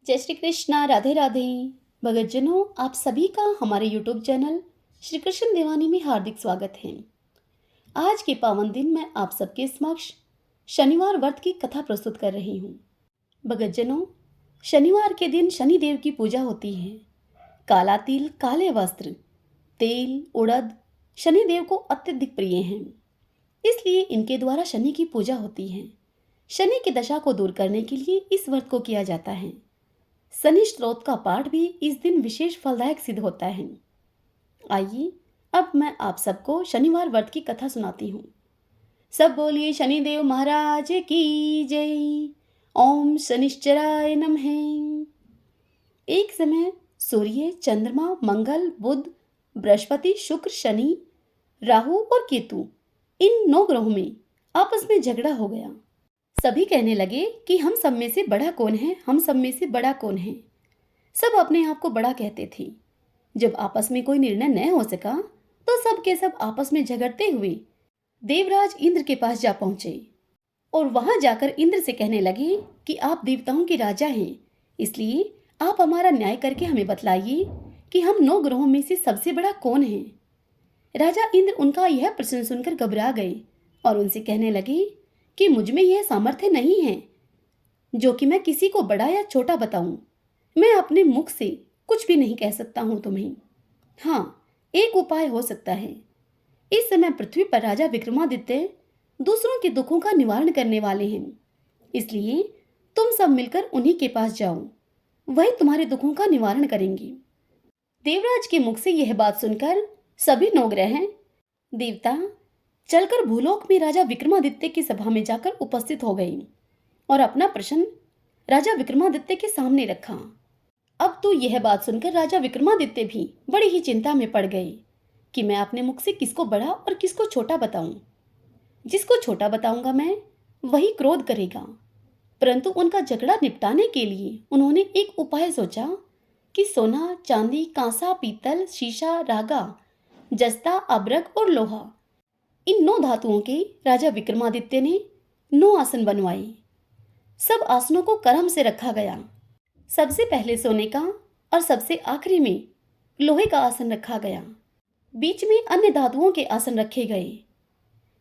जय श्री कृष्णा। राधे राधे। भगतजनों, आप सभी का हमारे YouTube चैनल श्री कृष्ण दीवानी में हार्दिक स्वागत है। आज के पावन दिन मैं आप सबके समक्ष शनिवार व्रत की कथा प्रस्तुत कर रही हूँ। भगतजनों, शनिवार के दिन शनि देव की पूजा होती है। काला तिल, काले वस्त्र, तेल, उड़द शनि देव को अत्यधिक प्रिय हैं, इसलिए इनके द्वारा शनि की पूजा होती है। शनि की दशा को दूर करने के लिए इस व्रत को किया जाता है। शनि स्तोत्र का पाठ भी इस दिन विशेष फलदायक सिद्ध होता है। आइए अब मैं आप सबको शनिवार व्रत की कथा सुनाती हूँ। सब बोलिए शनिदेव महाराज की जय। ओम शनिश्चराय नमः। एक समय सूर्य, चंद्रमा, मंगल, बुध, बृहस्पति, शुक्र, शनि, राहु और केतु इन 9 ग्रहों में आपस में झगड़ा हो गया। सभी कहने लगे कि हम सब में से बड़ा कौन है, हम सब में से बड़ा कौन है। सब अपने आप को बड़ा कहते थे। जब आपस में कोई निर्णय न हो सका तो सब के सब आपस में झगड़ते हुए देवराज इंद्र के पास जा पहुंचे और वहां जाकर इंद्र से कहने लगे कि आप देवताओं के राजा हैं, इसलिए आप हमारा न्याय करके हमें बतलाइए कि हम 9 ग्रहों में से सबसे बड़ा कौन है। राजा इंद्र उनका यह प्रश्न सुनकर घबरा गए और उनसे कहने लगे कि मुझ में यह सामर्थ्य नहीं है जो कि मैं किसी को बड़ा या छोटा बताऊं। मैं अपने मुख से कुछ भी नहीं कह सकता हूं तुम्हें। हाँ, एक उपाय हो सकता है। इस समय पृथ्वी पर राजा विक्रमादित्य दूसरों के दुखों का निवारण करने वाले हैं, इसलिए तुम सब मिलकर उन्हीं के पास जाओ, वही तुम्हारे दुखों का निवारण करेंगे। देवराज के मुख से यह बात सुनकर सभी 9 ग्रह देवता चलकर भूलोक में राजा विक्रमादित्य की सभा में जाकर उपस्थित हो गए और अपना प्रश्न राजा विक्रमादित्य के सामने रखा। अब तो यह बात सुनकर राजा विक्रमादित्य भी बड़ी ही चिंता में पड़ गए कि मैं अपने मुख से किसको बड़ा और किसको छोटा बताऊं। जिसको छोटा बताऊंगा मैं, वही क्रोध करेगा। परंतु उनका झगड़ा निपटाने के लिए उन्होंने एक उपाय सोचा कि सोना, चांदी, कांसा, पीतल, शीशा, रागा, जस्ता, अब्रक और लोहा इन 9 धातुओं के राजा विक्रमादित्य ने 9 आसन बनवाए। सब आसनों को क्रम से रखा गया। सबसे पहले सोने का और सबसे आखिरी में लोहे का आसन रखा गया। बीच में अन्य धातुओं के आसन रखे गए।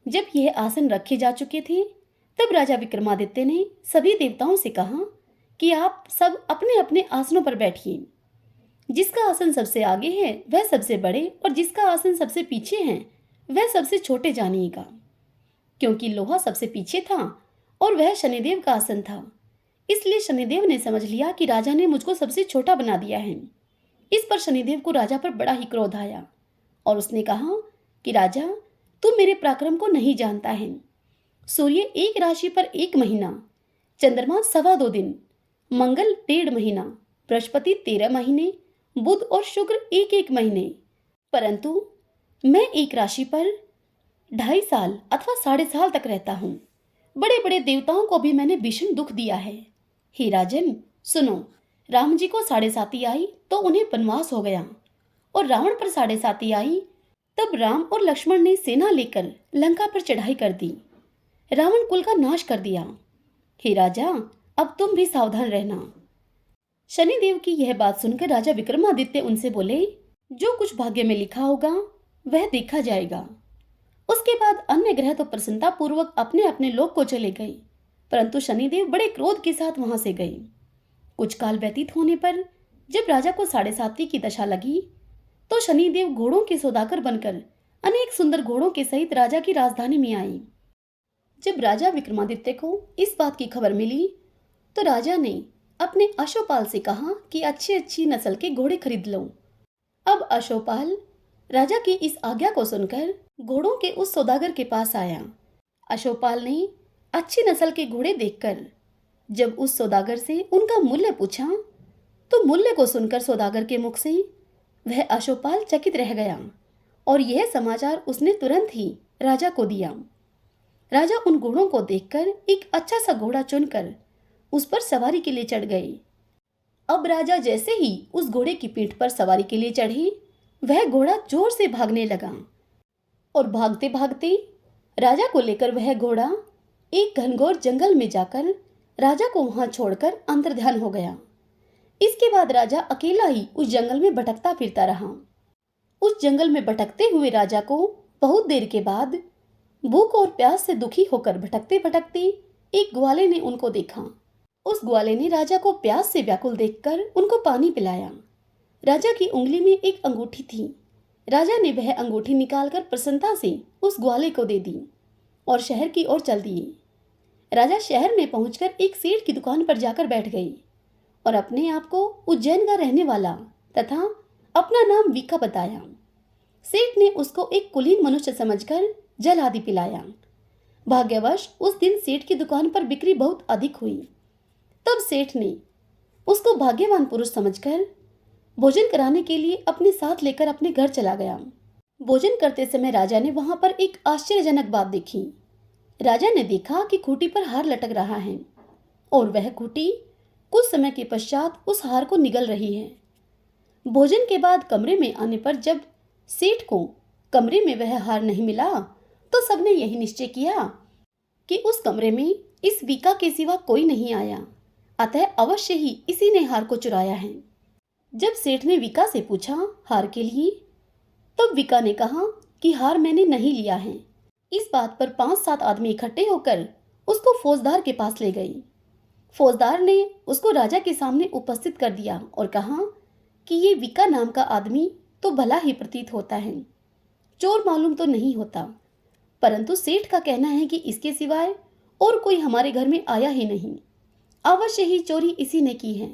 जब यह आसन रखे जा चुके थे तब राजा विक्रमादित्य ने सभी देवताओं से कहा कि आप सब अपने अपने आसनों पर बैठिए। जिसका आसन सबसे आगे है वह सबसे बड़े और जिसका आसन सबसे पीछे है वह सबसे छोटे जानिएगा। क्योंकि लोहा सबसे पीछे था और वह शनिदेव का आसन था, इसलिए शनिदेव ने समझ लिया कि राजा ने मुझको सबसे छोटा बना दिया है। इस पर शनिदेव को राजा पर बड़ा ही क्रोध आया और उसने कहा कि राजा, तू मेरे पराक्रम को नहीं जानता है। सूर्य एक राशि पर 1 महीना, चंद्रमा 2.25 दिन, मंगल 1.5 महीना, बृहस्पति 13 महीने, बुध और शुक्र 1-1 महीने, परंतु मैं एक राशि पर 2.5 साल अथवा 3.5 साल तक रहता हूँ। बड़े बड़े देवताओं को भी मैंने भीषण दुख दिया है। हे राजन, सुनो, राम जी को 7.5 आई तो उन्हें वनवास हो गया और रावण पर 7.5 आई तब राम और लक्ष्मण ने सेना लेकर लंका पर चढ़ाई कर दी, रावण कुल का नाश कर दिया। हे राजा, अब तुम भी सावधान रहना। शनिदेव की यह बात सुनकर राजा विक्रमादित्य उनसे बोले, जो कुछ भाग्य में लिखा होगा वह देखा जाएगा। उसके बाद अन्य ग्रह तो प्रसन्नता पूर्वक अपने अपने लोक को चले गए, परंतु शनिदेव बड़े क्रोध के साथ वहां से गए। कुछ काल व्यतीत होने पर जब राजा को 7.5 की दशा लगी तो शनिदेव घोड़ों के सौदागर बनकर अनेक सुंदर घोड़ों के सहित राजा की राजधानी में आए। जब राजा विक्रमादित्य को इस बात की खबर मिली तो राजा ने अपने अश्वपाल से कहा कि अच्छी नस्ल के घोड़े खरीद लो। अब अश्वपाल राजा की इस आज्ञा को सुनकर घोड़ों के उस सौदागर के पास आया। अश्वपाल ने अच्छी नस्ल के घोड़े देखकर जब उस सौदागर से उनका मूल्य पूछा तो मूल्य को सुनकर सौदागर के मुख से वह अश्वपाल चकित रह गया और यह समाचार उसने तुरंत ही राजा को दिया। राजा उन घोड़ों को देखकर एक अच्छा सा घोड़ा चुनकर उस पर सवारी के लिए चढ़ गए। अब राजा जैसे ही उस घोड़े की पीठ पर सवारी के लिए चढ़े, वह घोड़ा जोर से भागने लगा और भागते भागते राजा को लेकर वह घोड़ा एक घनघोर जंगल में जाकर राजा को वहां छोड़कर अंतर्ध्यान हो गया। इसके बाद राजा अकेला ही उस जंगल में भटकता फिरता रहा। उस जंगल में भटकते हुए राजा को बहुत देर के बाद भूख और प्यास से दुखी होकर भटकते भटकते एक ग्वाले ने उनको देखा। उस ग्वाले ने राजा को प्यास से व्याकुल देखकर उनको पानी पिलाया। राजा की उंगली में एक अंगूठी थी। राजा ने वह अंगूठी निकालकर प्रसन्नता से उस ग्वाले को दे दी और शहर की ओर चल दिए। राजा शहर में पहुंचकर एक सेठ की दुकान पर जाकर बैठ गई और अपने आप को उज्जैन का रहने वाला तथा अपना नाम वीका बताया। सेठ ने उसको एक कुलीन मनुष्य समझकर जल आदि पिलाया। भाग्यवश उस दिन सेठ की दुकान पर बिक्री बहुत अधिक हुई। तब सेठ ने उसको भाग्यवान पुरुष समझकर भोजन कराने के लिए अपने साथ लेकर अपने घर चला गया। भोजन करते समय राजा ने वहां पर एक आश्चर्यजनक बात देखी। राजा ने देखा कि खूंटी पर हार लटक रहा है और वह खूंटी कुछ समय के पश्चात उस हार को निगल रही है। भोजन के बाद कमरे में आने पर जब सेठ को कमरे में वह हार नहीं मिला तो सबने यही निश्चय किया कि उस कमरे में इस वीका के सिवा कोई नहीं आया, अतः अवश्य ही इसी ने हार को चुराया है। जब सेठ ने वीका से पूछा हार के लिए, तब वीका ने कहा कि हार मैंने नहीं लिया है। इस बात पर 5-7 आदमी इकट्ठे होकर उसको फौजदार के पास ले गए। फौजदार ने उसको राजा के सामने उपस्थित कर दिया और कहा कि ये वीका नाम का आदमी तो भला ही प्रतीत होता है, चोर मालूम तो नहीं होता, परंतु सेठ का कहना है कि इसके सिवाय और कोई हमारे घर में आया ही नहीं, अवश्य ही चोरी इसी ने की है।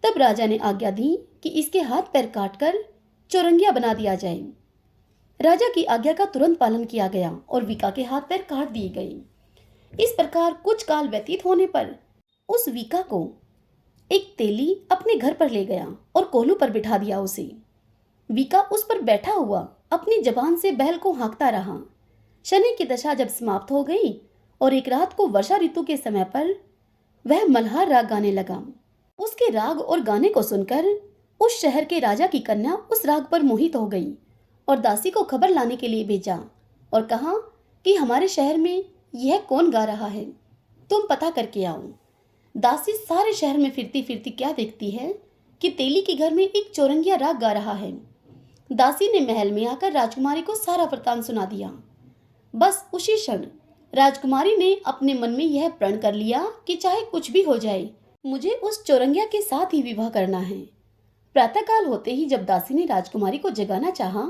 तब राजा ने आज्ञा दी कि इसके हाथ पैर काटकर चौरंगिया बना दिया जाए। राजा की आज्ञा का तुरंत पालन किया गया और वीका के हाथ पैर काट दिए गए। इस प्रकार कुछ काल व्यतीत होने पर उस वीका को एक तेली अपने घर पर ले गया और कोल्हू पर बिठा दिया उसे। वीका उस पर बैठा हुआ अपनी जबान से बैल को हाँकता रहा। शनि की दशा जब समाप्त हो गई और एक रात को वर्षा ऋतु के समय पर वह मल्हार राग गाने लगा। उसके राग और गाने को सुनकर उस शहर के राजा की कन्या उस राग पर मोहित हो गई और दासी को खबर लाने के लिए भेजा और कहा कि हमारे शहर में यह कौन गा रहा है, तुम पता करके आओ। दासी सारे शहर में फिरती फिरती क्या देखती है कि तेली के घर में एक चौरंगिया राग गा रहा है। दासी ने महल में आकर राजकुमारी को सारा वृत्तांत सुना दिया। बस उसी क्षण राजकुमारी ने अपने मन में यह प्रण कर लिया कि चाहे कुछ भी हो जाए, मुझे उस चौरंगिया के साथ ही विवाह करना है। प्रातःकाल होते ही जब दासी ने राजकुमारी को जगाना चाहा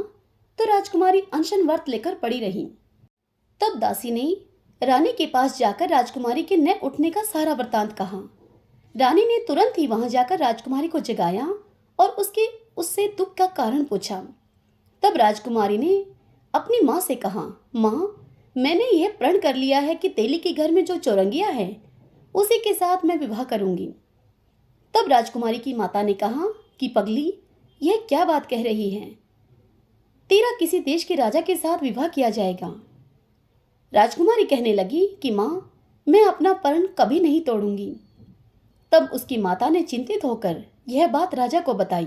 तो राजकुमारी अनशन व्रत लेकर पड़ी रही। तब दासी ने रानी के पास जाकर राजकुमारी के न उठने का सारा वृत्तांत कहा। रानी ने तुरंत ही वहां जाकर राजकुमारी को जगाया और उससे दुख का कारण पूछा। तब राजकुमारी ने अपनी माँ से कहा, माँ, मैंने यह प्रण कर लिया है कि तेली के घर में जो चौरंगिया है उसी के साथ मैं विवाह करूंगी। तब राजकुमारी की माता ने कहा कि पगली, यह क्या बात कह रही है, तेरा किसी देश के राजा के साथ विवाह किया जाएगा। राजकुमारी कहने लगी कि माँ, मैं अपना प्रण कभी नहीं तोड़ूंगी। तब उसकी माता ने चिंतित होकर यह बात राजा को बताई।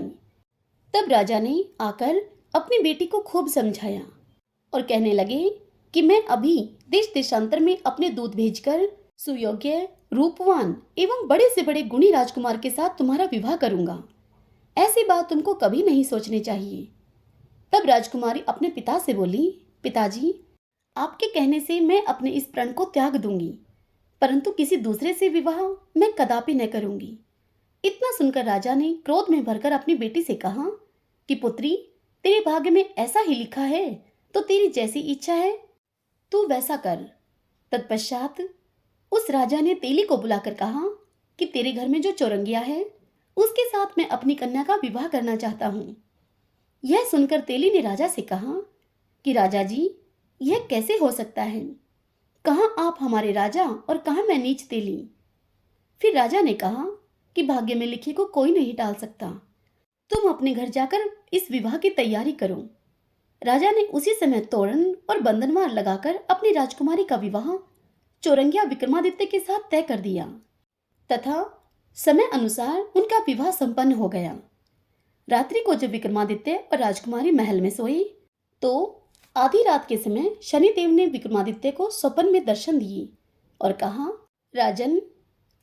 तब राजा ने आकर अपनी बेटी को खूब समझाया और कहने लगे कि मैं अभी देश देशांतर में अपने दूत भेजकर सुयोग्य, रूपवान एवं बड़े से बड़े गुणी राजकुमार के साथ तुम्हारा विवाह करूंगा। ऐसी बात तुमको कभी नहीं सोचनी चाहिए। तब राजकुमारी अपने पिता से बोली, पिताजी, आपके कहने से मैं अपने इस प्रण को त्याग दूंगी, परंतु किसी दूसरे से विवाह मैं कदापि न करूंगी। इतना सुनकर राजा ने क्रोध में भरकर अपनी बेटी से कहा कि पुत्री, तेरे भाग्य में ऐसा ही लिखा है तो तेरी जैसी इच्छा है तू वैसा कर। तत्पश्चात उस राजा ने तेली को बुलाकर कहा कि तेरे घर में जो चौरंगिया है उसके साथ मैं अपनी कन्या का विवाह करना चाहता हूँ। यह सुनकर तेली ने राजा से कहा कि राजा जी, यह कैसे हो सकता है, कहाँ आप हमारे राजा और कहाँ मैं नीच तेली। फिर राजा ने कहा कि भाग्य में लिखे को कोई नहीं टाल सकता, तुम अपने घर जाकर इस विवाह की तैयारी करो। राजा ने उसी समय तोरण और बंधनवार लगाकर अपनी राजकुमारी का विवाह चौरंगिया विक्रमादित्य के साथ तय कर दिया तथा समय अनुसार उनका विवाह संपन्न हो गया। रात्रि को जब विक्रमादित्य और राजकुमारी महल में सोई तो आधी रात के समय शनिदेव ने विक्रमादित्य को स्वप्न में दर्शन दिए और कहा, राजन,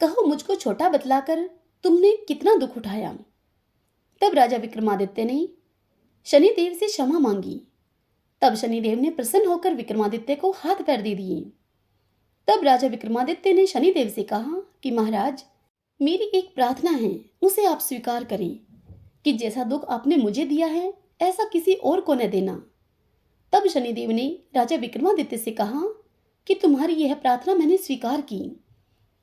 कहो मुझको छोटा बतलाकर तुमने कितना दुख उठाया। तब राजा विक्रमादित्य ने शनिदेव से क्षमा मांगी। तब शनिदेव ने प्रसन्न होकर विक्रमादित्य को हाथ पैर दे दिए। तब राजा विक्रमादित्य ने शनिदेव से कहा कि महाराज, मेरी एक प्रार्थना है, उसे आप स्वीकार करें कि जैसा दुख आपने मुझे दिया है ऐसा किसी और को न देना। तब शनिदेव ने राजा विक्रमादित्य से कहा कि तुम्हारी यह प्रार्थना मैंने स्वीकार की।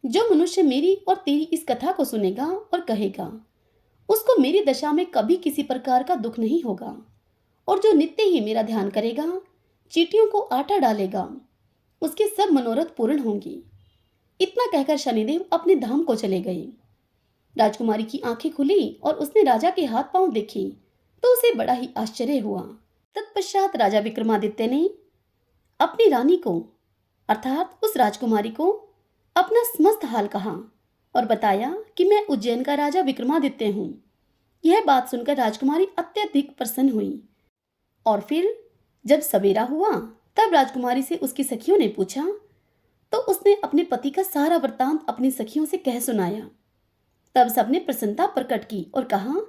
जो मनुष्य मेरी और तेरी इस कथा को सुनेगा और कहेगा, उसको मेरी दशा में कभी किसी प्रकार का दुख नहीं होगा, और जो नित्य ही मेरा ध्यान करेगा, चींटियों को आटा डालेगा, उसके सब मनोरथ पूर्ण होंगे। इतना कहकर शनिदेव अपने धाम को चले गए। राजकुमारी की आंखें खुली और उसने राजा के हाथ पांव देखे तो उसे बड़ा ही आश्चर्य हुआ। तत्पश्चात राजा विक्रमादित्य ने अपनी रानी को अर्थात उस राजकुमारी को अपना समस्त हाल कहा और बताया कि मैं उज्जैन का राजा विक्रमादित्य हूँ। यह बात सुनकर राजकुमारी अत्यधिक प्रसन्न हुई। और फिर जब सवेरा हुआ तब राजकुमारी से उसकी सखियों ने पूछा तो उसने अपने पति का सारा वृत्तांत अपनी सखियों से कह सुनाया। तब सबने प्रसन्नता प्रकट की और कहा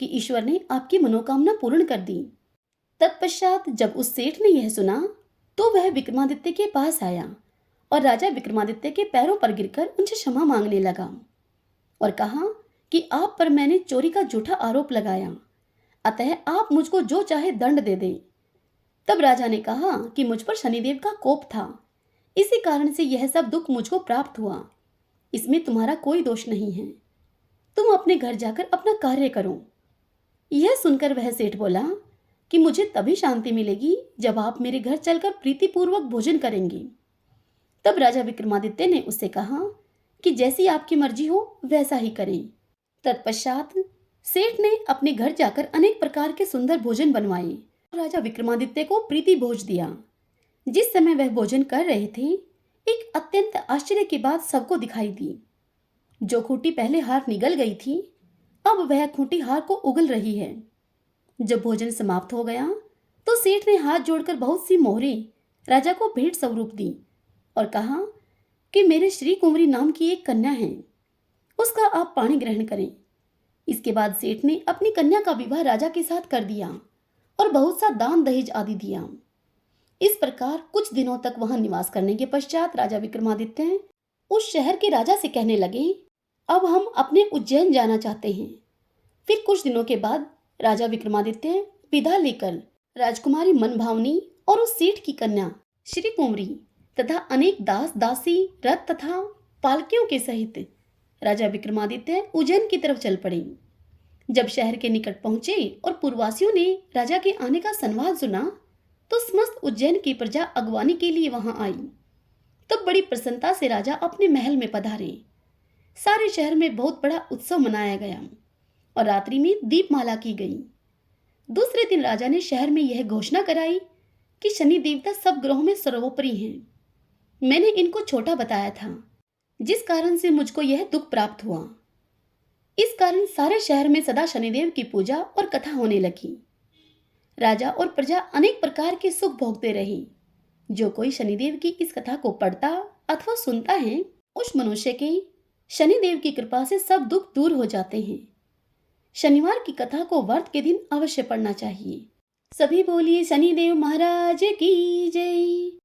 कि ईश्वर ने आपकी मनोकामना पूर्ण कर दी। तत्पश्चात जब उस सेठ ने यह सुना तो वह विक्रमादित्य के पास आया और राजा विक्रमादित्य के पैरों पर गिरकर उनसे क्षमा मांगने लगा और कहा कि आप पर मैंने चोरी का झूठा आरोप लगाया, अतः आप मुझको जो चाहे दंड दे दें। तब राजा ने कहा कि मुझ पर शनिदेव का कोप था, इसी कारण से यह सब दुख मुझको प्राप्त हुआ। इसमें तुम्हारा कोई दोष नहीं है। तुम अपने घर जाकर अपना कार्य करो। यह सुनकर वह सेठ बोला कि मुझे तभी शांति मिलेगी जब आप मेरे घर चलकर प्रीतिपूर्वक भोजन करेंगे। तब राजा विक्रमादित्य ने उससे कहा कि जैसी आपकी मर्जी हो वैसा ही करें। तत्पश्चात सेठ ने अपने घर जाकर अनेक प्रकार के सुंदर भोजन बनवाए। राजा विक्रमादित्य को प्रीति भोज दिया। जिस समय वह भोजन कर रहे थे, एक अत्यंत आश्चर्य की बात सबको दिखाई दी। जो खूंटी पहले हार निगल गई थी, अब वह खूंटी हार को उगल रही है। जब भोजन समाप्त हो गया तो सेठ ने हाथ जोड़कर बहुत सी मोहरें राजा को भेंट स्वरूप दी और कहा कि मेरे श्री कुंवरी नाम की एक कन्या है, उसका आप पाणी ग्रहण करें। इसके बाद सेठ ने अपनी कन्या का विवाह राजा के साथ कर दिया और बहुत सा दान दहेज आदि दिया। इस प्रकार कुछ दिनों तक वहां निवास करने के पश्चात राजा विक्रमादित्य उस शहर के राजा से कहने लगे, अब हम अपने उज्जैन जाना चाहते हैं। फिर कुछ दिनों के बाद राजा विक्रमादित्य विदा लेकर राजकुमारी मनभावनी और उस सेठ की कन्या श्री कुंवरी तथा अनेक दास दासी रथ तथा पालकियों के सहित राजा विक्रमादित्य उज्जैन की तरफ चल पड़े। जब शहर के निकट पहुंचे और पूर्ववासियों ने राजा के आने का संवाद सुना तो समस्त उज्जैन की प्रजा अगवानी के लिए वहां आई। तब बड़ी प्रसन्नता से राजा अपने महल में पधारे। सारे शहर में बहुत बड़ा उत्सव मनाया गया और रात्रि में दीपमाला की गई। दूसरे दिन राजा ने शहर में यह घोषणा कराई कि शनि देवता सब ग्रहों में सर्वोपरि हैं। मैंने इनको छोटा बताया था, जिस कारण से मुझको यह दुख प्राप्त हुआ। इस कारण सारे शहर में सदा शनिदेव की पूजा और कथा होने लगी। राजा और प्रजा अनेक प्रकार के सुख भोगते रहे। जो कोई शनिदेव की इस कथा को पढ़ता अथवा सुनता है, उस मनुष्य के शनिदेव की कृपा से सब दुख दूर हो जाते हैं। शनिवार की कथा को व्रत के दिन अवश्य पढ़ना चाहिए। सभी बोलिए शनिदेव महाराज की जय।